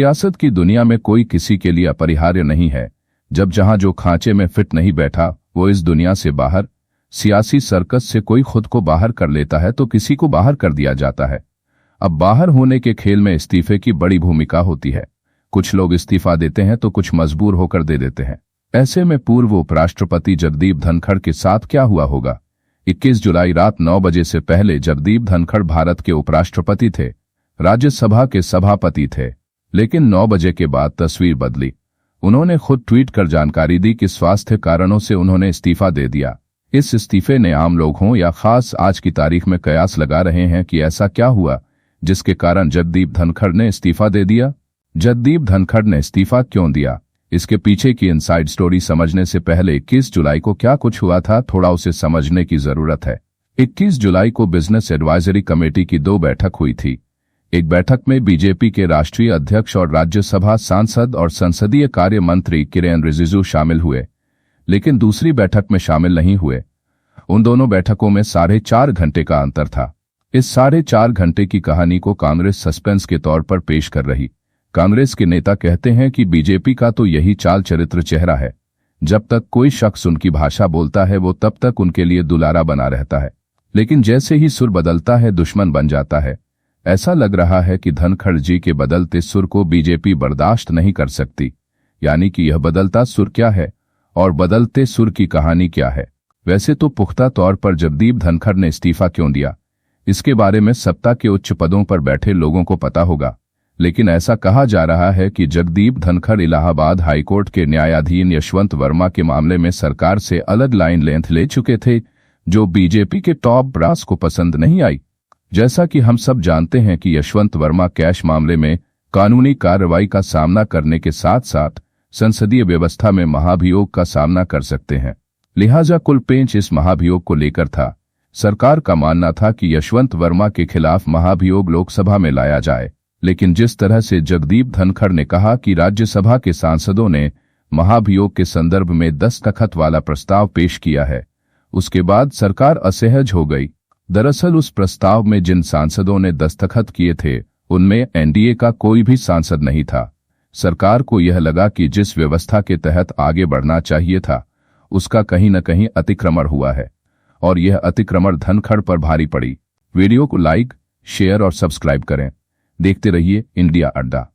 सियासत की दुनिया में कोई किसी के लिए अपरिहार्य नहीं है। जब जहां जो खांचे में फिट नहीं बैठा वो इस दुनिया से बाहर, सियासी सर्कस से कोई खुद को बाहर कर लेता है तो किसी को बाहर कर दिया जाता है। अब बाहर होने के खेल में इस्तीफे की बड़ी भूमिका होती है। कुछ लोग इस्तीफा देते हैं तो कुछ मजबूर होकर दे देते हैं। ऐसे में पूर्व उपराष्ट्रपति जगदीप धनखड़ के साथ क्या हुआ होगा? 21 जुलाई रात 9 बजे से पहले जगदीप धनखड़ भारत के उपराष्ट्रपति थे, राज्यसभा के सभापति थे। लेकिन 9 बजे के बाद तस्वीर बदली। उन्होंने खुद ट्वीट कर जानकारी दी कि स्वास्थ्य कारणों से उन्होंने इस्तीफा दे दिया। इस इस्तीफे ने आम लोग हों या खास आज की तारीख में कयास लगा रहे हैं कि ऐसा क्या हुआ जिसके कारण जगदीप धनखड़ ने इस्तीफा दे दिया। जगदीप धनखड़ ने इस्तीफा क्यों दिया, इसके पीछे की इनसाइड स्टोरी समझने से पहले 21 जुलाई को क्या कुछ हुआ था थोड़ा उसे समझने की जरूरत है। 21 जुलाई को बिजनेस एडवाइजरी कमेटी की 2 बैठक हुई थी। एक बैठक में बीजेपी के राष्ट्रीय अध्यक्ष और राज्यसभा सांसद और संसदीय कार्य मंत्री किरेन रिजिजू शामिल हुए, लेकिन दूसरी बैठक में शामिल नहीं हुए। उन दोनों बैठकों में 4.5 घंटे का अंतर था। इस 4.5 घंटे की कहानी को कांग्रेस सस्पेंस के तौर पर पेश कर रही। कांग्रेस के नेता कहते हैं कि बीजेपी का तो यही चाल चरित्र चेहरा है, जब तक कोई शख्स उनकी भाषा बोलता है वो तब तक उनके लिए दुलारा बना रहता है, लेकिन जैसे ही सुर बदलता है दुश्मन बन जाता है। ऐसा लग रहा है कि धनखड़ जी के बदलते सुर को बीजेपी बर्दाश्त नहीं कर सकती। यानी कि यह बदलता सुर क्या है और बदलते सुर की कहानी क्या है? वैसे तो पुख्ता तौर पर जगदीप धनखड़ ने इस्तीफा क्यों दिया, इसके बारे में सत्ता के उच्च पदों पर बैठे लोगों को पता होगा। लेकिन ऐसा कहा जा रहा है कि जगदीप धनखड़ इलाहाबाद हाईकोर्ट के न्यायाधीन यशवंत वर्मा के मामले में सरकार से अलग लाइन लेंथ ले चुके थे, जो बीजेपी के टॉप ब्रास को पसंद नहीं आई। जैसा कि हम सब जानते हैं कि यशवंत वर्मा कैश मामले में कानूनी कार्रवाई का सामना करने के साथ साथ संसदीय व्यवस्था में महाभियोग का सामना कर सकते हैं। लिहाजा कुल पेंच इस महाभियोग को लेकर था। सरकार का मानना था कि यशवंत वर्मा के खिलाफ महाभियोग लोकसभा में लाया जाए, लेकिन जिस तरह से जगदीप धनखड़ ने कहा कि राज्यसभा के सांसदों ने महाभियोग के संदर्भ में दस्तखत वाला प्रस्ताव पेश किया है, उसके बाद सरकार असहज हो गई। दरअसल उस प्रस्ताव में जिन सांसदों ने दस्तखत किए थे उनमें एनडीए का कोई भी सांसद नहीं था। सरकार को यह लगा कि जिस व्यवस्था के तहत आगे बढ़ना चाहिए था उसका कहीं न कहीं अतिक्रमण हुआ है, और यह अतिक्रमण धनखड़ पर भारी पड़ी। वीडियो को लाइक, शेयर और सब्सक्राइब करें। देखते रहिए इंडिया अड्डा।